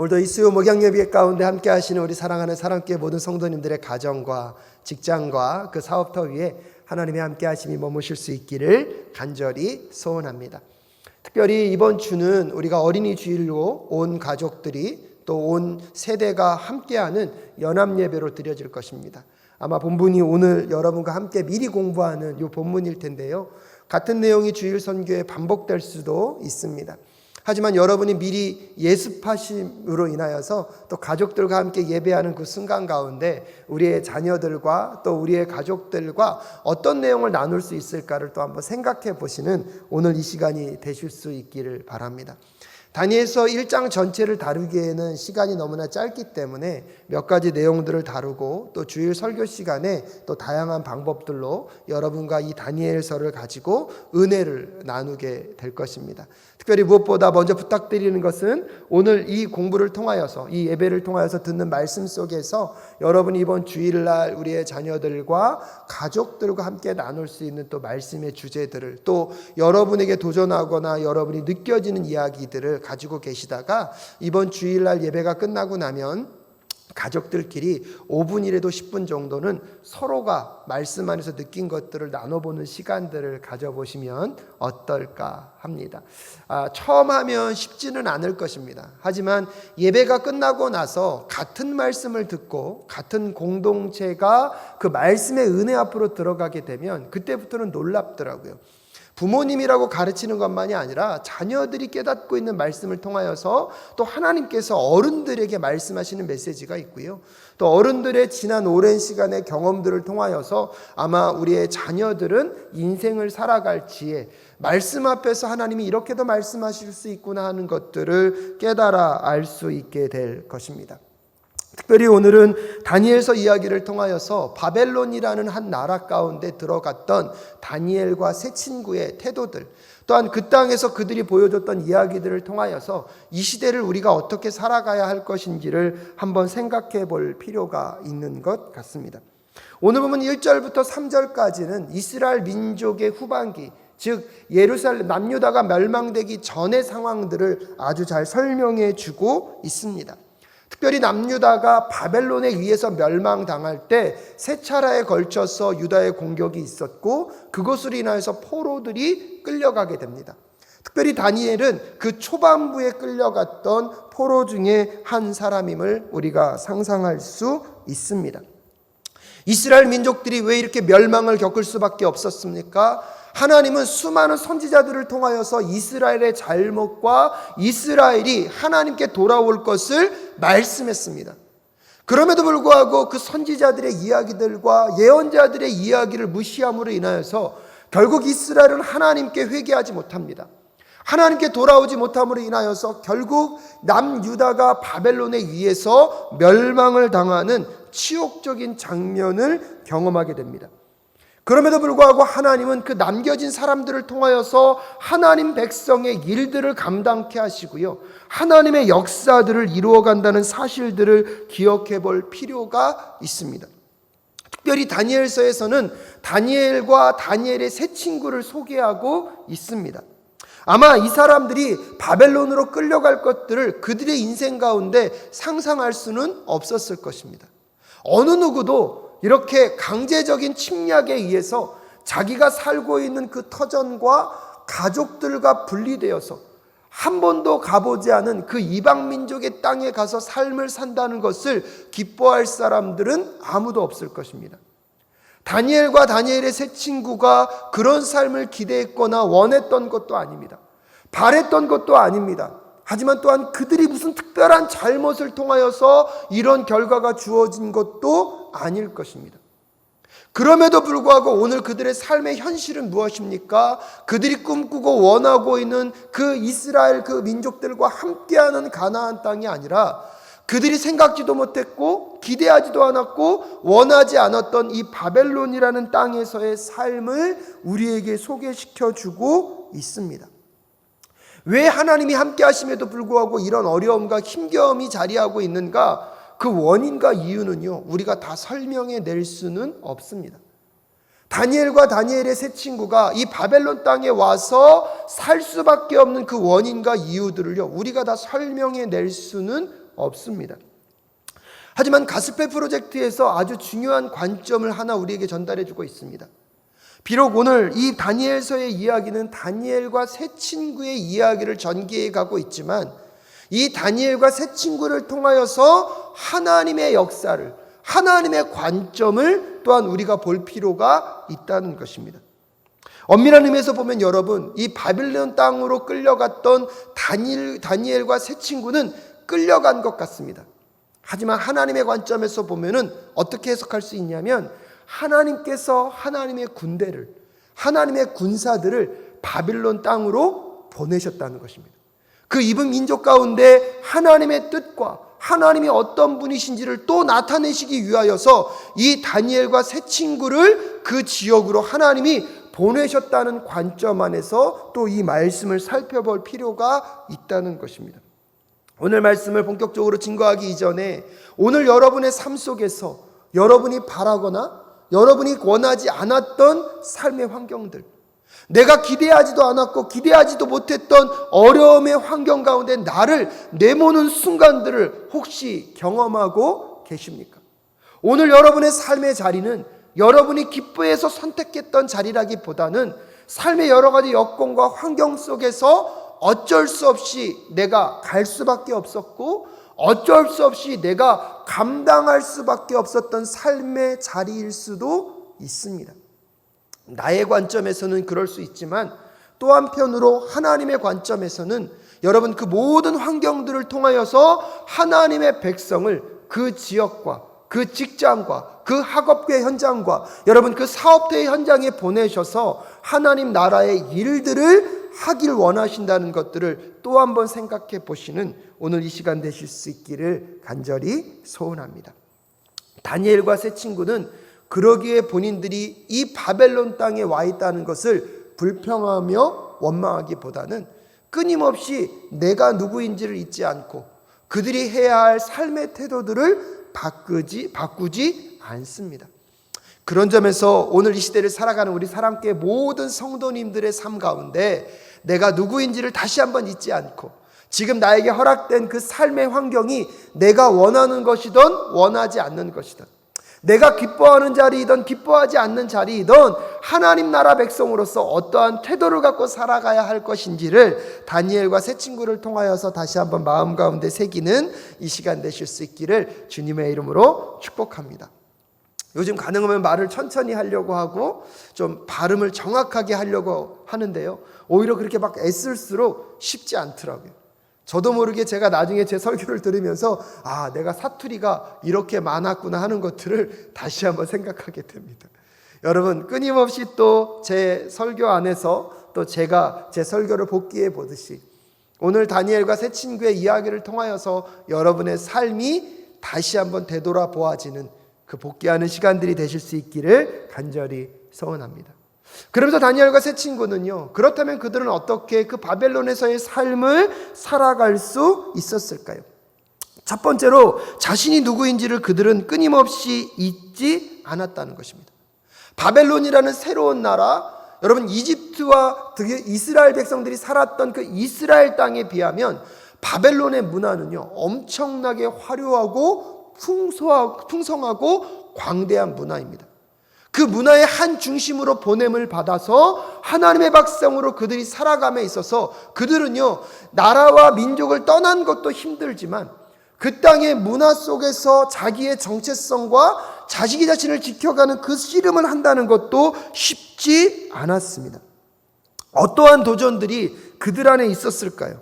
오늘도 이 수요 목양예배 가운데 함께 하시는 우리 사랑하는 사랑교회 모든 성도님들의 가정과 직장과 그 사업터 위에 하나님의 함께 하심이 머무실 수 있기를 간절히 소원합니다. 특별히 이번 주는 우리가 어린이 주일로 온 가족들이 또 온 세대가 함께하는 연합예배로 드려질 것입니다. 아마 본문이 오늘 여러분과 함께 미리 공부하는 이 본문일 텐데요. 같은 내용이 주일 선교에 반복될 수도 있습니다. 하지만 여러분이 미리 예습하심으로 인하여서 또 가족들과 함께 예배하는 그 순간 가운데 우리의 자녀들과 또 우리의 가족들과 어떤 내용을 나눌 수 있을까를 또 한번 생각해 보시는 오늘 이 시간이 되실 수 있기를 바랍니다. 다니엘서 1장 전체를 다루기에는 시간이 너무나 짧기 때문에 몇 가지 내용들을 다루고 또 주일 설교 시간에 또 다양한 방법들로 여러분과 이 다니엘서를 가지고 은혜를 나누게 될 것입니다. 특별히 무엇보다 먼저 부탁드리는 것은 오늘 이 공부를 통하여서 이 예배를 통하여서 듣는 말씀 속에서 여러분이 이번 주일날 우리의 자녀들과 가족들과 함께 나눌 수 있는 또 말씀의 주제들을 또 여러분에게 도전하거나 여러분이 느껴지는 이야기들을 가지고 계시다가 이번 주일날 예배가 끝나고 나면 가족들끼리 5분이라도 10분 정도는 서로가 말씀 안에서 느낀 것들을 나눠보는 시간들을 가져보시면 어떨까 합니다. 처음 하면 쉽지는 않을 것입니다. 하지만 예배가 끝나고 나서 같은 말씀을 듣고 같은 공동체가 그 말씀의 은혜 앞으로 들어가게 되면 그때부터는 놀랍더라고요. 부모님이라고 가르치는 것만이 아니라 자녀들이 깨닫고 있는 말씀을 통하여서 또 하나님께서 어른들에게 말씀하시는 메시지가 있고요. 또 어른들의 지난 오랜 시간의 경험들을 통하여서 아마 우리의 자녀들은 인생을 살아갈 지혜, 말씀 앞에서 하나님이 이렇게도 말씀하실 수 있구나 하는 것들을 깨달아 알 수 있게 될 것입니다. 특별히 오늘은 다니엘서 이야기를 통하여서 바벨론이라는 한 나라 가운데 들어갔던 다니엘과 세 친구의 태도들, 또한 그 땅에서 그들이 보여줬던 이야기들을 통하여서 이 시대를 우리가 어떻게 살아가야 할 것인지를 한번 생각해 볼 필요가 있는 것 같습니다. 오늘 보면 1절부터 3절까지는 이스라엘 민족의 후반기, 즉 예루살렘 남유다가 멸망되기 전의 상황들을 아주 잘 설명해 주고 있습니다. 특별히 남유다가 바벨론에 의해서 멸망당할 때 세 차례에 걸쳐서 유다의 공격이 있었고 그것으로 인하여서 포로들이 끌려가게 됩니다. 특별히 다니엘은 그 초반부에 끌려갔던 포로 중에 한 사람임을 우리가 상상할 수 있습니다. 이스라엘 민족들이 왜 이렇게 멸망을 겪을 수밖에 없었습니까? 하나님은 수많은 선지자들을 통하여서 이스라엘의 잘못과 이스라엘이 하나님께 돌아올 것을 말씀했습니다. 그럼에도 불구하고 그 선지자들의 이야기들과 예언자들의 이야기를 무시함으로 인하여서 결국 이스라엘은 하나님께 회개하지 못합니다. 하나님께 돌아오지 못함으로 인하여서 결국 남유다가 바벨론에 의해서 멸망을 당하는 치욕적인 장면을 경험하게 됩니다. 그럼에도 불구하고 하나님은 그 남겨진 사람들을 통하여서 하나님 백성의 일들을 감당케 하시고요. 하나님의 역사들을 이루어간다는 사실들을 기억해 볼 필요가 있습니다. 특별히 다니엘서에서는 다니엘과 다니엘의 세 친구를 소개하고 있습니다. 아마 이 사람들이 바벨론으로 끌려갈 것들을 그들의 인생 가운데 상상할 수는 없었을 것입니다. 어느 누구도 이렇게 강제적인 침략에 의해서 자기가 살고 있는 그 터전과 가족들과 분리되어서 한 번도 가보지 않은 그 이방 민족의 땅에 가서 삶을 산다는 것을 기뻐할 사람들은 아무도 없을 것입니다. 다니엘과 다니엘의 세 친구가 그런 삶을 기대했거나 원했던 것도 아닙니다. 바랬던 것도 아닙니다. 하지만 또한 그들이 무슨 특별한 잘못을 통하여서 이런 결과가 주어진 것도 아닐 것입니다. 그럼에도 불구하고 오늘 그들의 삶의 현실은 무엇입니까? 그들이 꿈꾸고 원하고 있는 그 이스라엘 그 민족들과 함께하는 가나안 땅이 아니라 그들이 생각지도 못했고 기대하지도 않았고 원하지 않았던 이 바벨론이라는 땅에서의 삶을 우리에게 소개시켜주고 있습니다. 왜 하나님이 함께 하심에도 불구하고 이런 어려움과 힘겨움이 자리하고 있는가? 그 원인과 이유는요, 우리가 다 설명해 낼 수는 없습니다. 다니엘과 다니엘의 세 친구가 이 바벨론 땅에 와서 살 수밖에 없는 그 원인과 이유들을요, 우리가 다 설명해 낼 수는 없습니다. 하지만 가스펠 프로젝트에서 아주 중요한 관점을 하나 우리에게 전달해 주고 있습니다. 비록 오늘 이 다니엘서의 이야기는 다니엘과 세 친구의 이야기를 전개해 가고 있지만 이 다니엘과 세 친구를 통하여서 하나님의 역사를, 하나님의 관점을 또한 우리가 볼 필요가 있다는 것입니다. 엄밀한 의미에서 보면 여러분, 이 바빌론 땅으로 끌려갔던 다니엘과 세 친구는 끌려간 것 같습니다. 하지만 하나님의 관점에서 보면은 어떻게 해석할 수 있냐면 하나님께서 하나님의 군대를, 하나님의 군사들을 바빌론 땅으로 보내셨다는 것입니다. 그 이방 민족 가운데 하나님의 뜻과 하나님이 어떤 분이신지를 또 나타내시기 위하여서 이 다니엘과 세 친구를 그 지역으로 하나님이 보내셨다는 관점 안에서 또 이 말씀을 살펴볼 필요가 있다는 것입니다. 오늘 말씀을 본격적으로 증거하기 이전에 오늘 여러분의 삶 속에서 여러분이 바라거나 여러분이 원하지 않았던 삶의 환경들, 내가 기대하지도 않았고 기대하지도 못했던 어려움의 환경 가운데 나를 내모는 순간들을 혹시 경험하고 계십니까? 오늘 여러분의 삶의 자리는 여러분이 기뻐해서 선택했던 자리라기보다는 삶의 여러 가지 여건과 환경 속에서 어쩔 수 없이 내가 갈 수밖에 없었고 어쩔 수 없이 내가 감당할 수밖에 없었던 삶의 자리일 수도 있습니다. 나의 관점에서는 그럴 수 있지만 또 한편으로 하나님의 관점에서는 여러분 그 모든 환경들을 통하여서 하나님의 백성을 그 지역과 그 직장과 그 학업계 현장과 여러분 그 사업대의 현장에 보내셔서 하나님 나라의 일들을 하길 원하신다는 것들을 또 한 번 생각해 보시는 오늘 이 시간 되실 수 있기를 간절히 소원합니다. 다니엘과 세 친구는 그러기에 본인들이 이 바벨론 땅에 와 있다는 것을 불평하며 원망하기보다는 끊임없이 내가 누구인지를 잊지 않고 그들이 해야 할 삶의 태도들을 바꾸지 않습니다. 그런 점에서 오늘 이 시대를 살아가는 우리 사랑교회 모든 성도님들의 삶 가운데 내가 누구인지를 다시 한번 잊지 않고 지금 나에게 허락된 그 삶의 환경이 내가 원하는 것이든 원하지 않는 것이든 내가 기뻐하는 자리이든 기뻐하지 않는 자리이든 하나님 나라 백성으로서 어떠한 태도를 갖고 살아가야 할 것인지를 다니엘과 세 친구를 통하여서 다시 한번 마음 가운데 새기는 이 시간 되실 수 있기를 주님의 이름으로 축복합니다. 요즘 가능하면 말을 천천히 하려고 하고 좀 발음을 정확하게 하려고 하는데요, 오히려 그렇게 막 애쓸수록 쉽지 않더라고요. 저도 모르게 제가 나중에 제 설교를 들으면서 내가 사투리가 이렇게 많았구나 하는 것들을 다시 한번 생각하게 됩니다. 여러분 끊임없이 또 제 설교 안에서 또 제가 제 설교를 복기해 보듯이 오늘 다니엘과 세 친구의 이야기를 통하여서 여러분의 삶이 다시 한번 되돌아보아지는 그 복귀하는 시간들이 되실 수 있기를 간절히 소원합니다. 그러면서 다니엘과 세 친구는요, 그렇다면 그들은 어떻게 그 바벨론에서의 삶을 살아갈 수 있었을까요? 첫 번째로 자신이 누구인지를 그들은 끊임없이 잊지 않았다는 것입니다. 바벨론이라는 새로운 나라, 여러분 이집트와 이스라엘 백성들이 살았던 그 이스라엘 땅에 비하면 바벨론의 문화는요 엄청나게 화려하고 풍성하고 광대한 문화입니다. 그 문화의 한 중심으로 보냄을 받아서 하나님의 백성으로 그들이 살아감에 있어서 그들은요 나라와 민족을 떠난 것도 힘들지만 그 땅의 문화 속에서 자기의 정체성과 자기 자신을 지켜가는 그 씨름을 한다는 것도 쉽지 않았습니다. 어떠한 도전들이 그들 안에 있었을까요?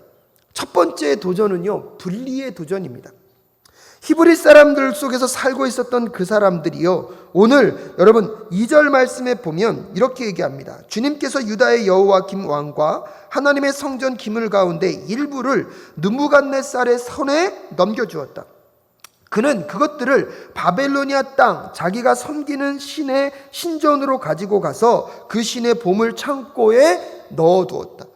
첫 번째 도전은요 분리의 도전입니다. 히브리 사람들 속에서 살고 있었던 그 사람들이요 오늘 여러분 2절 말씀에 보면 이렇게 얘기합니다. 주님께서 유다의 여호와김 왕과 하나님의 성전 기물 가운데 일부를 느부갓네살의 손에 넘겨주었다. 그는 그것들을 바벨로니아 땅 자기가 섬기는 신의 신전으로 가지고 가서 그 신의 보물 창고에 넣어두었다.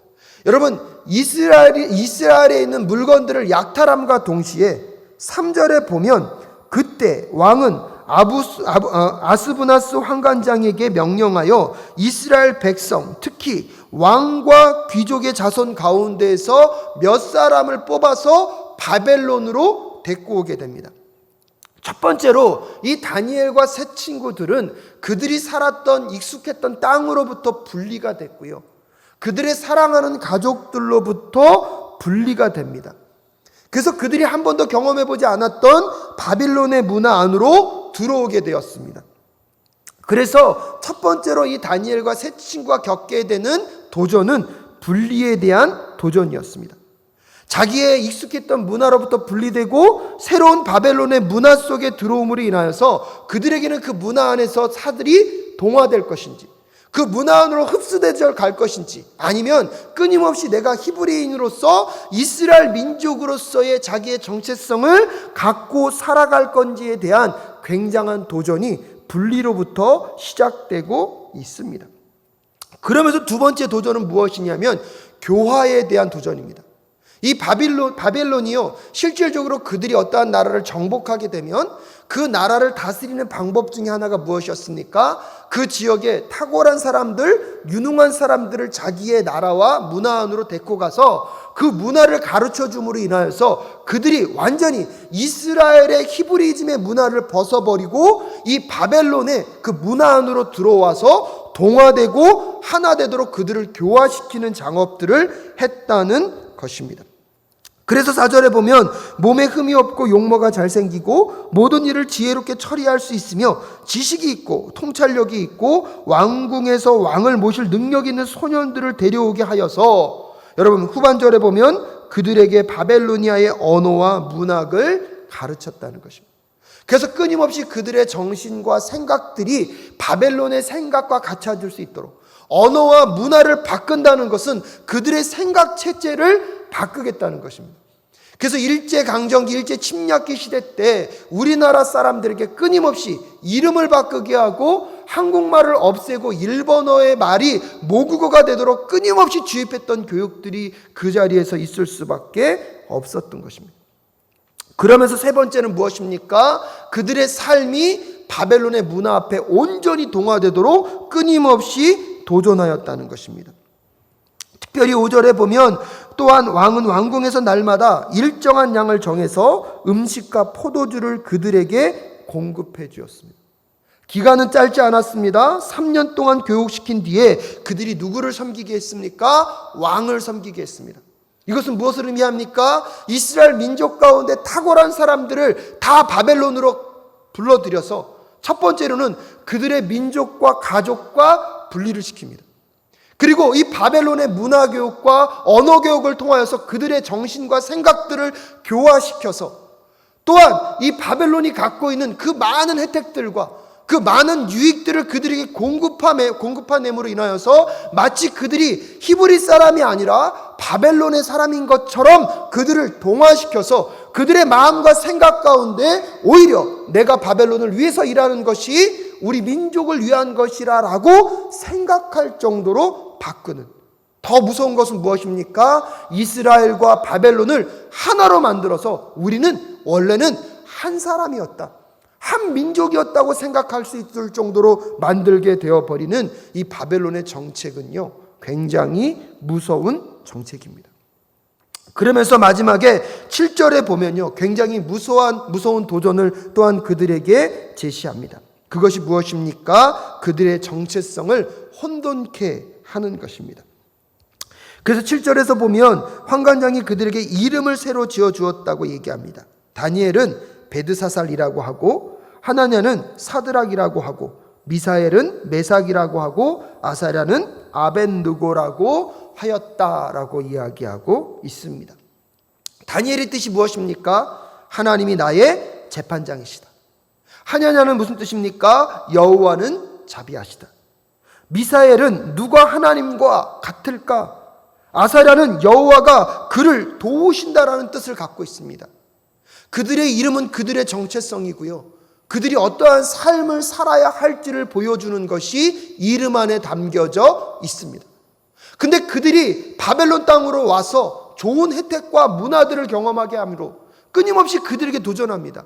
여러분 이스라엘에 있는 물건들을 약탈함과 동시에 3절에 보면 그때 왕은 아스부나스 환관장에게 명령하여 이스라엘 백성 특히 왕과 귀족의 자손 가운데에서 몇 사람을 뽑아서 바벨론으로 데리고 오게 됩니다. 첫 번째로 이 다니엘과 세 친구들은 그들이 살았던 익숙했던 땅으로부터 분리가 됐고요. 그들의 사랑하는 가족들로부터 분리가 됩니다. 그래서 그들이 한 번도 경험해보지 않았던 바빌론의 문화 안으로 들어오게 되었습니다. 그래서 첫 번째로 이 다니엘과 세 친구가 겪게 되는 도전은 분리에 대한 도전이었습니다. 자기의 익숙했던 문화로부터 분리되고 새로운 바벨론의 문화 속에 들어옴으로 인하여서 그들에게는 그 문화 안에서 사들이 동화될 것인지, 그 문화 안으로 흡수되어 갈 것인지, 아니면 끊임없이 내가 히브리인으로서 이스라엘 민족으로서의 자기의 정체성을 갖고 살아갈 건지에 대한 굉장한 도전이 분리로부터 시작되고 있습니다. 그러면서 두 번째 도전은 무엇이냐면 교화에 대한 도전입니다. 이 바벨론이요, 실질적으로 그들이 어떠한 나라를 정복하게 되면 그 나라를 다스리는 방법 중에 하나가 무엇이었습니까? 그 지역에 탁월한 사람들, 유능한 사람들을 자기의 나라와 문화 안으로 데리고 가서 그 문화를 가르쳐 줌으로 인하여서 그들이 완전히 이스라엘의 히브리즘의 문화를 벗어버리고 이 바벨론의 그 문화 안으로 들어와서 동화되고 하나 되도록 그들을 교화시키는 작업들을 했다는 것입니다. 그래서 4절에 보면 몸에 흠이 없고 용모가 잘생기고 모든 일을 지혜롭게 처리할 수 있으며 지식이 있고 통찰력이 있고 왕궁에서 왕을 모실 능력 있는 소년들을 데려오게 하여서, 여러분 후반절에 보면 그들에게 바벨로니아의 언어와 문학을 가르쳤다는 것입니다. 그래서 끊임없이 그들의 정신과 생각들이 바벨론의 생각과 같아질 수 있도록 언어와 문화를 바꾼다는 것은 그들의 생각 체제를 바꾸겠다는 것입니다. 그래서 일제강점기, 일제침략기 시대 때 우리나라 사람들에게 끊임없이 이름을 바꾸게 하고 한국말을 없애고 일본어의 말이 모국어가 되도록 끊임없이 주입했던 교육들이 그 자리에서 있을 수밖에 없었던 것입니다. 그러면서 세 번째는 무엇입니까? 그들의 삶이 바벨론의 문화 앞에 온전히 동화되도록 끊임없이 도전하였다는 것입니다. 특별히 5절에 보면 또한 왕은 왕궁에서 날마다 일정한 양을 정해서 음식과 포도주를 그들에게 공급해 주었습니다. 기간은 짧지 않았습니다. 3년 동안 교육시킨 뒤에 그들이 누구를 섬기게 했습니까? 왕을 섬기게 했습니다. 이것은 무엇을 의미합니까? 이스라엘 민족 가운데 탁월한 사람들을 다 바벨론으로 불러들여서 첫 번째로는 그들의 민족과 가족과 분리를 시킵니다. 그리고 이 바벨론의 문화교육과 언어교육을 통하여서 그들의 정신과 생각들을 교화시켜서 또한 이 바벨론이 갖고 있는 그 많은 혜택들과 그 많은 유익들을 그들에게 공급함으로 인하여서 마치 그들이 히브리 사람이 아니라 바벨론의 사람인 것처럼 그들을 동화시켜서 그들의 마음과 생각 가운데 오히려 내가 바벨론을 위해서 일하는 것이 우리 민족을 위한 것이라고 생각할 정도로 바꾸는, 더 무서운 것은 무엇입니까? 이스라엘과 바벨론을 하나로 만들어서 우리는 원래는 한 사람이었다, 한 민족이었다고 생각할 수 있을 정도로 만들게 되어버리는 이 바벨론의 정책은요, 굉장히 무서운 정책입니다. 그러면서 마지막에 7절에 보면요, 굉장히 무서운 도전을 또한 그들에게 제시합니다. 그것이 무엇입니까? 그들의 정체성을 혼돈케 하는 것입니다. 그래서 7절에서 보면 환관장이 그들에게 이름을 새로 지어주었다고 얘기합니다. 다니엘은 베드사살이라고 하고, 하나냐는 사드락이라고 하고, 미사엘은 메삭이라고 하고, 아사랴는 아벤느고라고 하였다라고 이야기하고 있습니다. 다니엘의 뜻이 무엇입니까? 하나님이 나의 재판장이시다. 하나냐는 무슨 뜻입니까? 여호와는 자비하시다. 미사엘은 누가 하나님과 같을까? 아사랴는 여호와가 그를 도우신다라는 뜻을 갖고 있습니다. 그들의 이름은 그들의 정체성이고요, 그들이 어떠한 삶을 살아야 할지를 보여주는 것이 이름 안에 담겨져 있습니다. 근데 그들이 바벨론 땅으로 와서 좋은 혜택과 문화들을 경험하게 함으로 끊임없이 그들에게 도전합니다.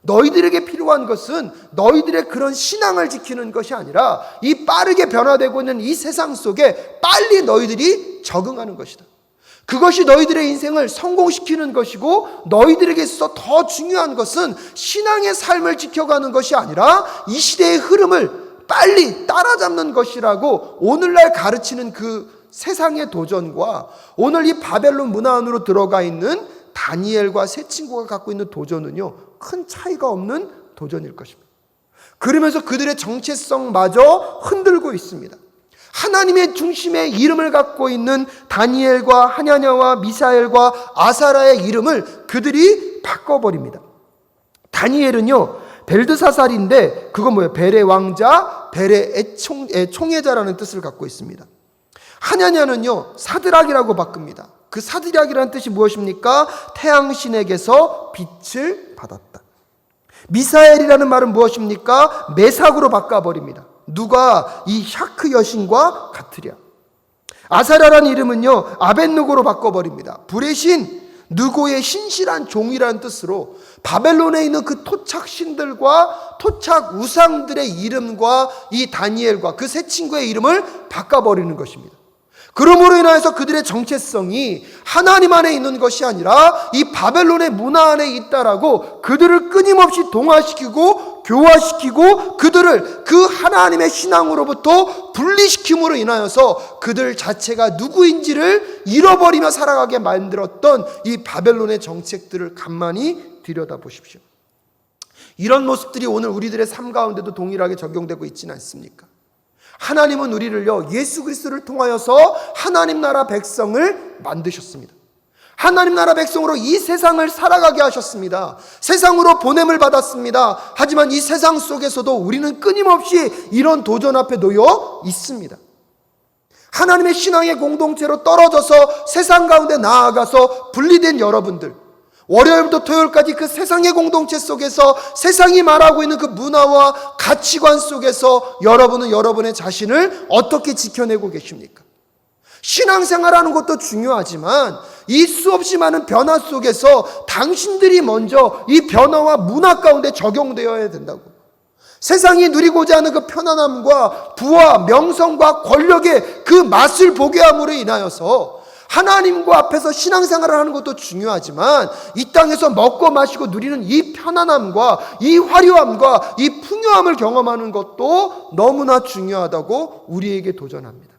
너희들에게 필요한 것은 너희들의 그런 신앙을 지키는 것이 아니라 이 빠르게 변화되고 있는 이 세상 속에 빨리 너희들이 적응하는 것이다. 그것이 너희들의 인생을 성공시키는 것이고, 너희들에게 있어서 더 중요한 것은 신앙의 삶을 지켜가는 것이 아니라 이 시대의 흐름을 빨리 따라잡는 것이라고 오늘날 가르치는 그 세상의 도전과 오늘 이 바벨론 문화 안으로 들어가 있는 다니엘과 세 친구가 갖고 있는 도전은요, 큰 차이가 없는 도전일 것입니다. 그러면서 그들의 정체성마저 흔들고 있습니다. 하나님의 중심의 이름을 갖고 있는 다니엘과 하냐냐와 미사엘과 아사라의 이름을 그들이 바꿔버립니다. 다니엘은요, 벨드사살인데 그건 뭐예요? 벨의 왕자, 벨의 총애자라는 뜻을 갖고 있습니다. 하냐냐는요, 사드락이라고 바꿉니다. 그 사드락이라는 뜻이 무엇입니까? 태양신에게서 빛을 받았다. 미사엘이라는 말은 무엇입니까? 메삭으로 바꿔버립니다. 누가 이 샤크 여신과 같으랴. 아사라라는 이름은요, 아벤누고로 바꿔버립니다. 불의 신, 느고의 신실한 종이라는 뜻으로 바벨론에 있는 그 토착 신들과 토착 우상들의 이름과 이 다니엘과 그 세 친구의 이름을 바꿔버리는 것입니다. 그러므로 인하여서 그들의 정체성이 하나님 안에 있는 것이 아니라 이 바벨론의 문화 안에 있다라고 그들을 끊임없이 동화시키고 교화시키고 그들을 그 하나님의 신앙으로부터 분리시킴으로 인하여서 그들 자체가 누구인지를 잃어버리며 살아가게 만들었던 이 바벨론의 정책들을 간만히 들여다보십시오. 이런 모습들이 오늘 우리들의 삶 가운데도 동일하게 적용되고 있지는 않습니까? 하나님은 우리를요, 예수 그리스도를 통하여서 하나님 나라 백성을 만드셨습니다. 하나님 나라 백성으로 이 세상을 살아가게 하셨습니다. 세상으로 보냄을 받았습니다. 하지만 이 세상 속에서도 우리는 끊임없이 이런 도전 앞에 놓여 있습니다. 하나님의 신앙의 공동체로 떨어져서 세상 가운데 나아가서 분리된 여러분들, 월요일부터 토요일까지 그 세상의 공동체 속에서 세상이 말하고 있는 그 문화와 가치관 속에서 여러분은 여러분의 자신을 어떻게 지켜내고 계십니까? 신앙생활하는 것도 중요하지만 이 수없이 많은 변화 속에서 당신들이 먼저 이 변화와 문화 가운데 적용되어야 된다고. 세상이 누리고자 하는 그 편안함과 부와 명성과 권력의 그 맛을 보게 함으로 인하여서 하나님과 앞에서 신앙생활을 하는 것도 중요하지만 이 땅에서 먹고 마시고 누리는 이 편안함과 이 화려함과 이 풍요함을 경험하는 것도 너무나 중요하다고 우리에게 도전합니다.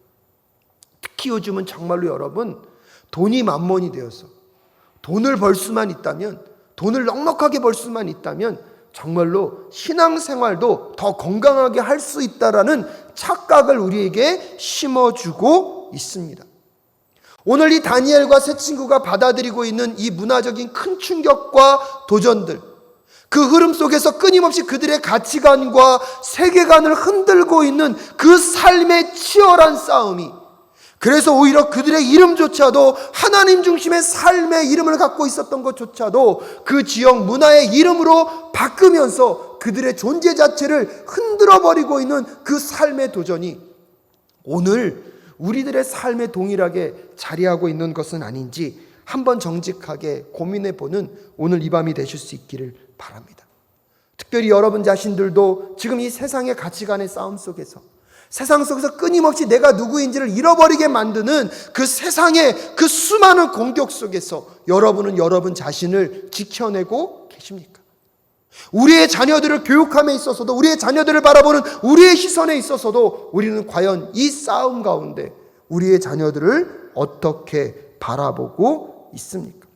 특히 요즘은 정말로 여러분, 돈이 만몬이 되어서 돈을 벌 수만 있다면, 돈을 넉넉하게 벌 수만 있다면 정말로 신앙생활도 더 건강하게 할 수 있다라는 착각을 우리에게 심어주고 있습니다. 오늘 이 다니엘과 세 친구가 받아들이고 있는 이 문화적인 큰 충격과 도전들, 그 흐름 속에서 끊임없이 그들의 가치관과 세계관을 흔들고 있는 그 삶의 치열한 싸움이, 그래서 오히려 그들의 이름조차도 하나님 중심의 삶의 이름을 갖고 있었던 것조차도 그 지역 문화의 이름으로 바꾸면서 그들의 존재 자체를 흔들어버리고 있는 그 삶의 도전이 오늘 우리들의 삶에 동일하게 자리하고 있는 것은 아닌지 한번 정직하게 고민해보는 오늘 이 밤이 되실 수 있기를 바랍니다. 특별히 여러분 자신들도 지금 이 세상의 가치관의 싸움 속에서, 세상 속에서 끊임없이 내가 누구인지를 잃어버리게 만드는 그 세상의 그 수많은 공격 속에서 여러분은 여러분 자신을 지켜내고 계십니까? 우리의 자녀들을 교육함에 있어서도, 우리의 자녀들을 바라보는 우리의 시선에 있어서도 우리는 과연 이 싸움 가운데 우리의 자녀들을 어떻게 바라보고 있습니까?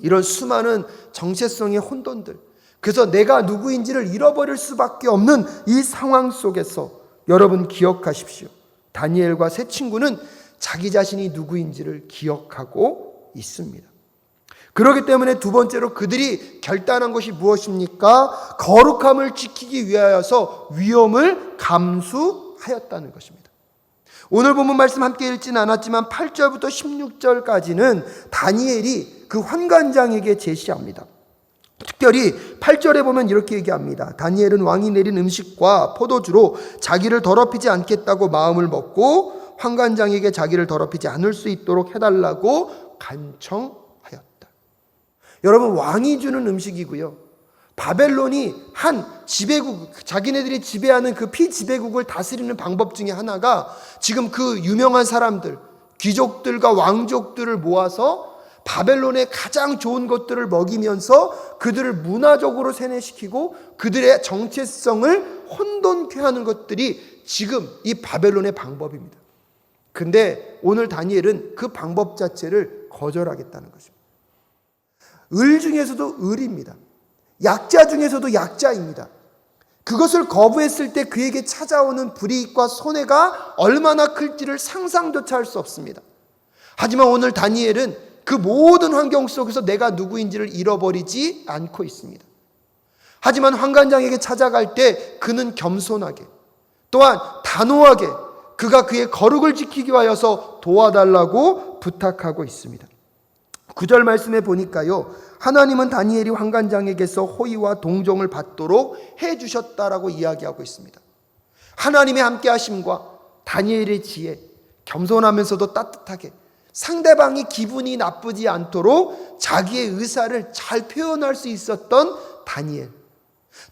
이런 수많은 정체성의 혼돈들, 그래서 내가 누구인지를 잃어버릴 수밖에 없는 이 상황 속에서 여러분 기억하십시오. 다니엘과 세 친구는 자기 자신이 누구인지를 기억하고 있습니다. 그렇기 때문에 두 번째로 그들이 결단한 것이 무엇입니까? 거룩함을 지키기 위하여서 위험을 감수하였다는 것입니다. 오늘 본문 말씀 함께 읽지는 않았지만 8절부터 16절까지는 다니엘이 그 환관장에게 제시합니다. 특별히 8절에 보면 이렇게 얘기합니다. 다니엘은 왕이 내린 음식과 포도주로 자기를 더럽히지 않겠다고 마음을 먹고 환관장에게 자기를 더럽히지 않을 수 있도록 해달라고 간청하였다. 여러분, 왕이 주는 음식이고요, 바벨론이 한 지배국, 자기네들이 지배하는 그 피지배국을 다스리는 방법 중에 하나가 지금 그 유명한 사람들, 귀족들과 왕족들을 모아서 바벨론의 가장 좋은 것들을 먹이면서 그들을 문화적으로 세뇌시키고 그들의 정체성을 혼돈케 하는 것들이 지금 이 바벨론의 방법입니다. 근데 오늘 다니엘은 그 방법 자체를 거절하겠다는 것입니다. 을 중에서도 을입니다. 약자 중에서도 약자입니다. 그것을 거부했을 때 그에게 찾아오는 불이익과 손해가 얼마나 클지를 상상조차 할 수 없습니다. 하지만 오늘 다니엘은 그 모든 환경 속에서 내가 누구인지를 잃어버리지 않고 있습니다. 하지만 환관장에게 찾아갈 때 그는 겸손하게 또한 단호하게 그가 그의 거룩을 지키기 위하여서 도와달라고 부탁하고 있습니다. 9절 말씀에 보니까요, 하나님은 다니엘이 환관장에게서 호의와 동정을 받도록 해주셨다라고 이야기하고 있습니다. 하나님의 함께 하심과 다니엘의 지혜, 겸손하면서도 따뜻하게 상대방이 기분이 나쁘지 않도록 자기의 의사를 잘 표현할 수 있었던 다니엘.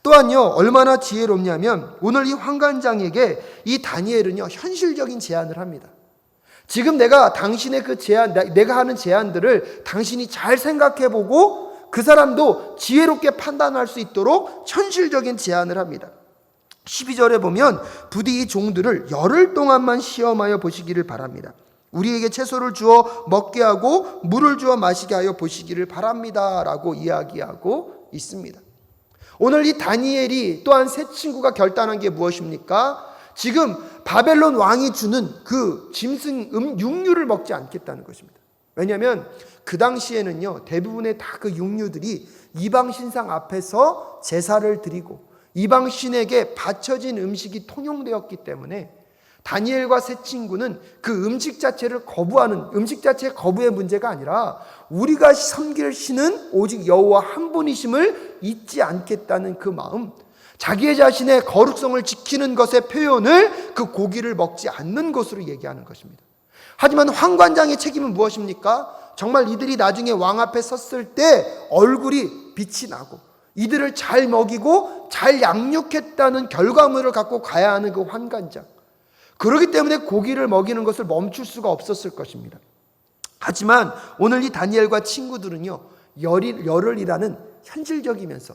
또한요, 얼마나 지혜롭냐면 오늘 이 환관장에게 이 다니엘은요, 현실적인 제안을 합니다. 지금 내가 당신의 그 제안, 내가 하는 제안들을 당신이 잘 생각해보고 그 사람도 지혜롭게 판단할 수 있도록 현실적인 제안을 합니다. 12절에 보면 부디 이 종들을 열흘 동안만 시험하여 보시기를 바랍니다. 우리에게 채소를 주어 먹게 하고 물을 주어 마시게 하여 보시기를 바랍니다 라고 이야기하고 있습니다. 오늘 이 다니엘이 또한 새 친구가 결단한 게 무엇입니까? 지금 바벨론 왕이 주는 그 짐승 육류를 먹지 않겠다는 것입니다. 왜냐하면 그 당시에는요, 대부분의 다 그 육류들이 이방 신상 앞에서 제사를 드리고 이방 신에게 바쳐진 음식이 통용되었기 때문에 다니엘과 새 친구는 그 음식 자체를 거부하는, 음식 자체의 거부의 문제가 아니라 우리가 섬길 신은 오직 여호와 한 분이심을 잊지 않겠다는 그 마음, 자기의 자신의 거룩성을 지키는 것의 표현을 그 고기를 먹지 않는 것으로 얘기하는 것입니다. 하지만 환관장의 책임은 무엇입니까? 정말 이들이 나중에 왕 앞에 섰을 때 얼굴이 빛이 나고 이들을 잘 먹이고 잘 양육했다는 결과물을 갖고 가야 하는 그 환관장. 그렇기 때문에 고기를 먹이는 것을 멈출 수가 없었을 것입니다. 하지만 오늘 이 다니엘과 친구들은요, 열흘이라는 현실적이면서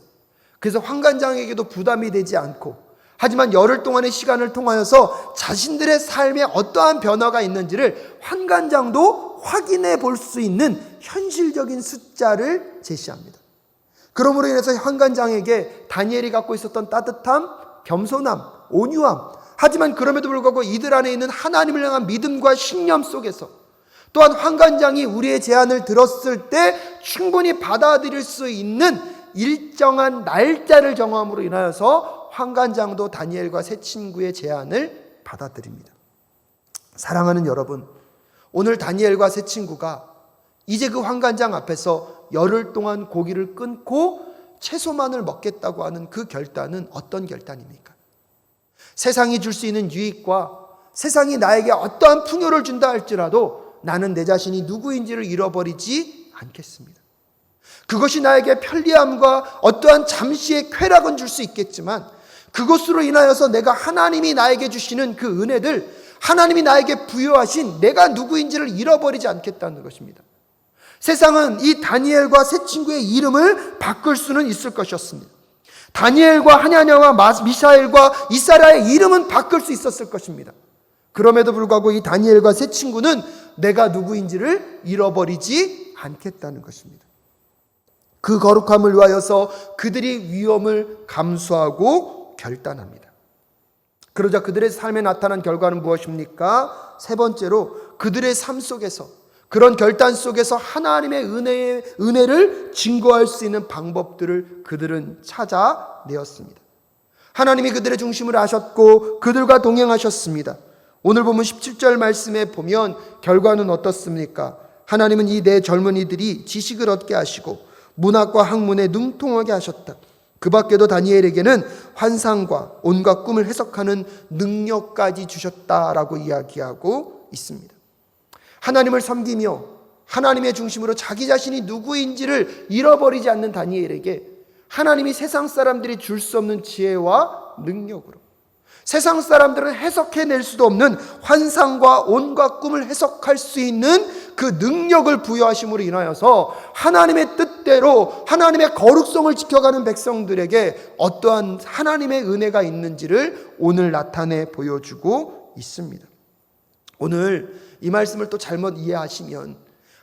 그래서 환관장에게도 부담이 되지 않고, 하지만 열흘 동안의 시간을 통하여서 자신들의 삶에 어떠한 변화가 있는지를 환관장도 확인해 볼 수 있는 현실적인 숫자를 제시합니다. 그러므로 인해서 환관장에게 다니엘이 갖고 있었던 따뜻함, 겸손함, 온유함, 하지만 그럼에도 불구하고 이들 안에 있는 하나님을 향한 믿음과 신념 속에서 또한 환관장이 우리의 제안을 들었을 때 충분히 받아들일 수 있는 일정한 날짜를 정함으로 인하여서 환관장도 다니엘과 새 친구의 제안을 받아들입니다. 사랑하는 여러분, 오늘 다니엘과 새 친구가 이제 그 환관장 앞에서 열흘 동안 고기를 끊고 채소만을 먹겠다고 하는 그 결단은 어떤 결단입니까? 세상이 줄 수 있는 유익과 세상이 나에게 어떠한 풍요를 준다 할지라도 나는 내 자신이 누구인지를 잃어버리지 않겠습니다. 그것이 나에게 편리함과 어떠한 잠시의 쾌락은 줄 수 있겠지만 그것으로 인하여서 내가 하나님이 나에게 주시는 그 은혜들, 하나님이 나에게 부여하신 내가 누구인지를 잃어버리지 않겠다는 것입니다. 세상은 이 다니엘과 새 친구의 이름을 바꿀 수는 있을 것이었습니다. 다니엘과 하냐냐와 미샤엘과 이사라의 이름은 바꿀 수 있었을 것입니다. 그럼에도 불구하고 이 다니엘과 새 친구는 내가 누구인지를 잃어버리지 않겠다는 것입니다. 그 거룩함을 위하여서 그들이 위험을 감수하고 결단합니다. 그러자 그들의 삶에 나타난 결과는 무엇입니까? 세 번째로 그들의 삶 속에서, 그런 결단 속에서 하나님의 은혜를 증거할 수 있는 방법들을 그들은 찾아내었습니다. 하나님이 그들의 중심을 아셨고 그들과 동행하셨습니다. 오늘 보면 17절 말씀에 보면 결과는 어떻습니까? 하나님은 이 네 젊은이들이 지식을 얻게 하시고 문학과 학문에 능통하게 하셨다. 그 밖에도 다니엘에게는 환상과 온갖 꿈을 해석하는 능력까지 주셨다라고 이야기하고 있습니다. 하나님을 섬기며 하나님의 중심으로 자기 자신이 누구인지를 잃어버리지 않는 다니엘에게 하나님이 세상 사람들이 줄 수 없는 지혜와 능력으로, 세상 사람들은 해석해낼 수도 없는 환상과 온갖 꿈을 해석할 수 있는 그 능력을 부여하심으로 인하여서 하나님의 뜻대로 하나님의 거룩성을 지켜가는 백성들에게 어떠한 하나님의 은혜가 있는지를 오늘 나타내 보여주고 있습니다. 오늘 이 말씀을 또 잘못 이해하시면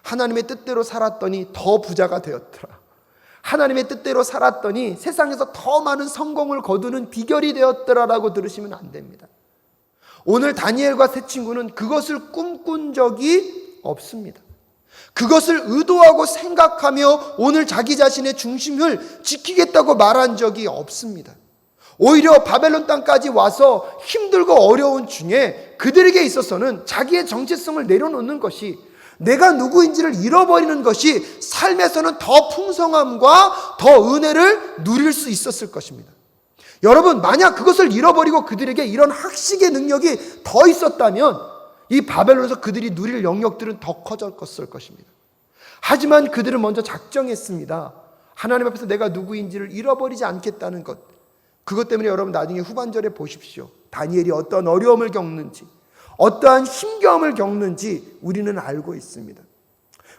하나님의 뜻대로 살았더니 더 부자가 되었더라, 하나님의 뜻대로 살았더니 세상에서 더 많은 성공을 거두는 비결이 되었더라라고 들으시면 안 됩니다. 오늘 다니엘과 세 친구는 그것을 꿈꾼 적이 없습니다. 그것을 의도하고 생각하며 오늘 자기 자신의 중심을 지키겠다고 말한 적이 없습니다. 오히려 바벨론 땅까지 와서 힘들고 어려운 중에 그들에게 있어서는 자기의 정체성을 내려놓는 것이, 내가 누구인지를 잃어버리는 것이 삶에서는 더 풍성함과 더 은혜를 누릴 수 있었을 것입니다. 여러분, 만약 그것을 잃어버리고 그들에게 이런 학식의 능력이 더 있었다면 이 바벨론에서 그들이 누릴 영역들은 더 커졌을 것입니다. 하지만 그들은 먼저 작정했습니다. 하나님 앞에서 내가 누구인지를 잃어버리지 않겠다는 것. 그것 때문에 여러분 나중에 후반절에 보십시오. 다니엘이 어떤 어려움을 겪는지, 어떠한 힘겨움을 겪는지 우리는 알고 있습니다.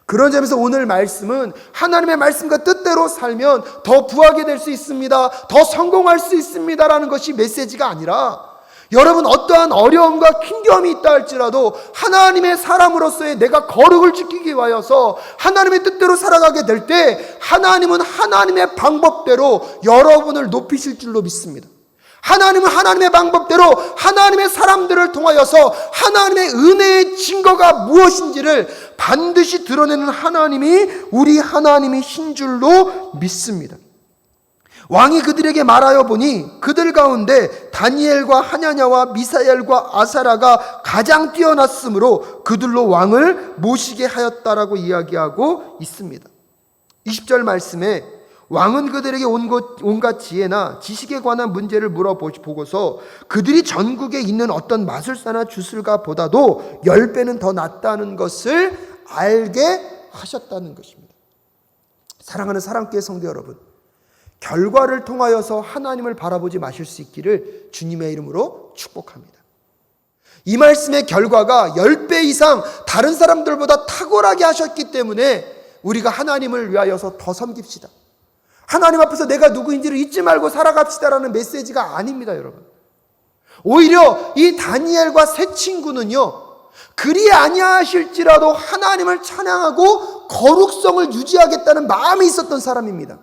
그런 점에서 오늘 말씀은 하나님의 말씀과 뜻대로 살면 더 부하게 될 수 있습니다, 더 성공할 수 있습니다라는 것이 메시지가 아니라, 여러분 어떠한 어려움과 힘겨움이 있다 할지라도 하나님의 사람으로서의 내가 거룩을 지키기 위하여서 하나님의 뜻대로 살아가게 될 때 하나님은 하나님의 방법대로 여러분을 높이실 줄로 믿습니다. 하나님은 하나님의 방법대로 하나님의 사람들을 통하여서 하나님의 은혜의 증거가 무엇인지를 반드시 드러내는 하나님이 우리 하나님이신 줄로 믿습니다. 왕이 그들에게 말하여 보니 그들 가운데 다니엘과 하냐냐와 미사엘과 아사라가 가장 뛰어났으므로 그들로 왕을 모시게 하였다라고 이야기하고 있습니다. 20절 말씀에 왕은 그들에게 온갖 지혜나 지식에 관한 문제를 물어보고서 그들이 전국에 있는 어떤 마술사나 주술가 보다도 10배는 더 낫다는 것을 알게 하셨다는 것입니다. 사랑하는 사랑교회 성도 여러분, 결과를 통하여서 하나님을 바라보지 마실 수 있기를 주님의 이름으로 축복합니다. 이 말씀의 결과가 10배 이상 다른 사람들보다 탁월하게 하셨기 때문에 우리가 하나님을 위하여서 더 섬깁시다. 하나님 앞에서 내가 누구인지를 잊지 말고 살아갑시다라는 메시지가 아닙니다, 여러분. 오히려 이 다니엘과 세 친구는요, 그리 아니하실지라도 하나님을 찬양하고 거룩성을 유지하겠다는 마음이 있었던 사람입니다.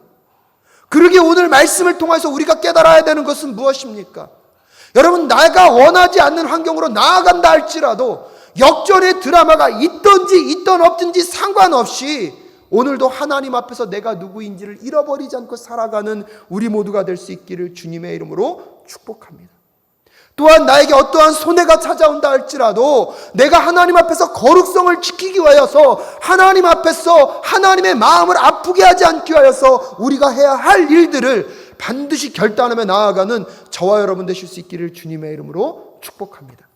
그러기에 오늘 말씀을 통해서 우리가 깨달아야 되는 것은 무엇입니까? 여러분, 내가 원하지 않는 환경으로 나아간다 할지라도 역전의 드라마가 있든지 있든 없든지 상관없이 오늘도 하나님 앞에서 내가 누구인지를 잃어버리지 않고 살아가는 우리 모두가 될 수 있기를 주님의 이름으로 축복합니다. 또한 나에게 어떠한 손해가 찾아온다 할지라도 내가 하나님 앞에서 거룩성을 지키기 위하여서 하나님 앞에서 하나님의 마음을 아프게 하지 않기 위하여서 우리가 해야 할 일들을 반드시 결단하며 나아가는 저와 여러분 되실 수 있기를 주님의 이름으로 축복합니다.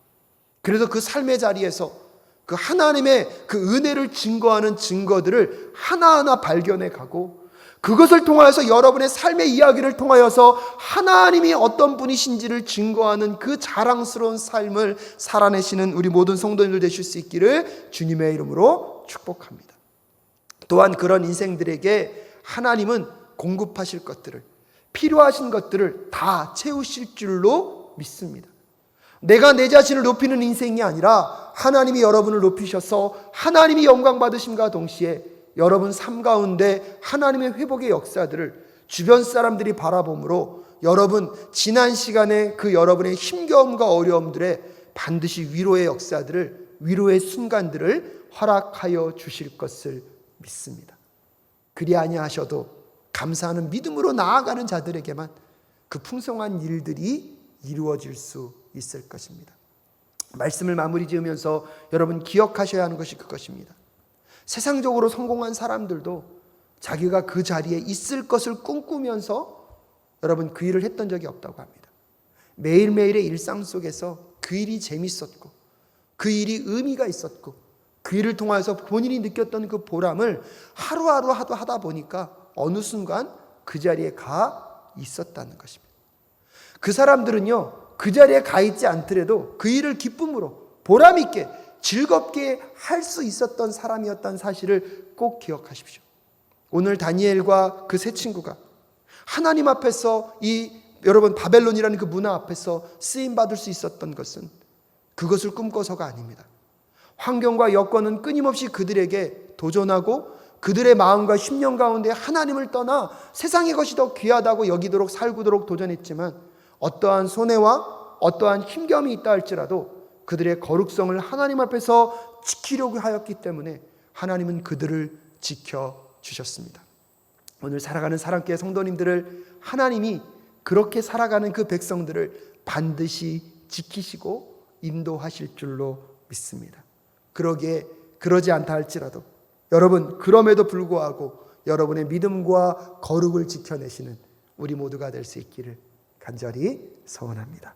그래서 그 삶의 자리에서 그 하나님의 그 은혜를 증거하는 증거들을 하나하나 발견해 가고 그것을 통하여서 여러분의 삶의 이야기를 통하여서 하나님이 어떤 분이신지를 증거하는 그 자랑스러운 삶을 살아내시는 우리 모든 성도님들 되실 수 있기를 주님의 이름으로 축복합니다. 또한 그런 인생들에게 하나님은 공급하실 것들을, 필요하신 것들을 다 채우실 줄로 믿습니다. 내가 내 자신을 높이는 인생이 아니라 하나님이 여러분을 높이셔서 하나님이 영광 받으심과 동시에 여러분 삶 가운데 하나님의 회복의 역사들을 주변 사람들이 바라보므로 여러분 지난 시간에 그 여러분의 힘겨움과 어려움들에 반드시 위로의 역사들을, 위로의 순간들을 허락하여 주실 것을 믿습니다. 그리 아니하셔도 감사하는 믿음으로 나아가는 자들에게만 그 풍성한 일들이 이루어질 수 있을 것입니다. 말씀을 마무리 지으면서 여러분 기억하셔야 하는 것이 그것입니다. 세상적으로 성공한 사람들도 자기가 그 자리에 있을 것을 꿈꾸면서 여러분 그 일을 했던 적이 없다고 합니다. 매일매일의 일상 속에서 그 일이 재밌었고 그 일이 의미가 있었고 그 일을 통해서 본인이 느꼈던 그 보람을 하루하루 하다 보니까 어느 순간 그 자리에 가 있었다는 것입니다. 그 사람들은요, 그 자리에 가 있지 않더라도 그 일을 기쁨으로 보람 있게 즐겁게 할 수 있었던 사람이었다는 사실을 꼭 기억하십시오. 오늘 다니엘과 그 세 친구가 하나님 앞에서 여러분 바벨론이라는 그 문화 앞에서 쓰임 받을 수 있었던 것은 그것을 꿈꿔서가 아닙니다. 환경과 여건은 끊임없이 그들에게 도전하고 그들의 마음과 심령 가운데 하나님을 떠나 세상의 것이 더 귀하다고 여기도록 살고도록 도전했지만 어떠한 손해와 어떠한 힘겨움이 있다 할지라도 그들의 거룩성을 하나님 앞에서 지키려고 하였기 때문에 하나님은 그들을 지켜주셨습니다. 오늘 살아가는 사랑교회 성도님들을 하나님이 그렇게 살아가는 그 백성들을 반드시 지키시고 인도하실 줄로 믿습니다. 그러지 않다 할지라도 여러분 그럼에도 불구하고 여러분의 믿음과 거룩을 지켜내시는 우리 모두가 될 수 있기를 간절히 소원합니다.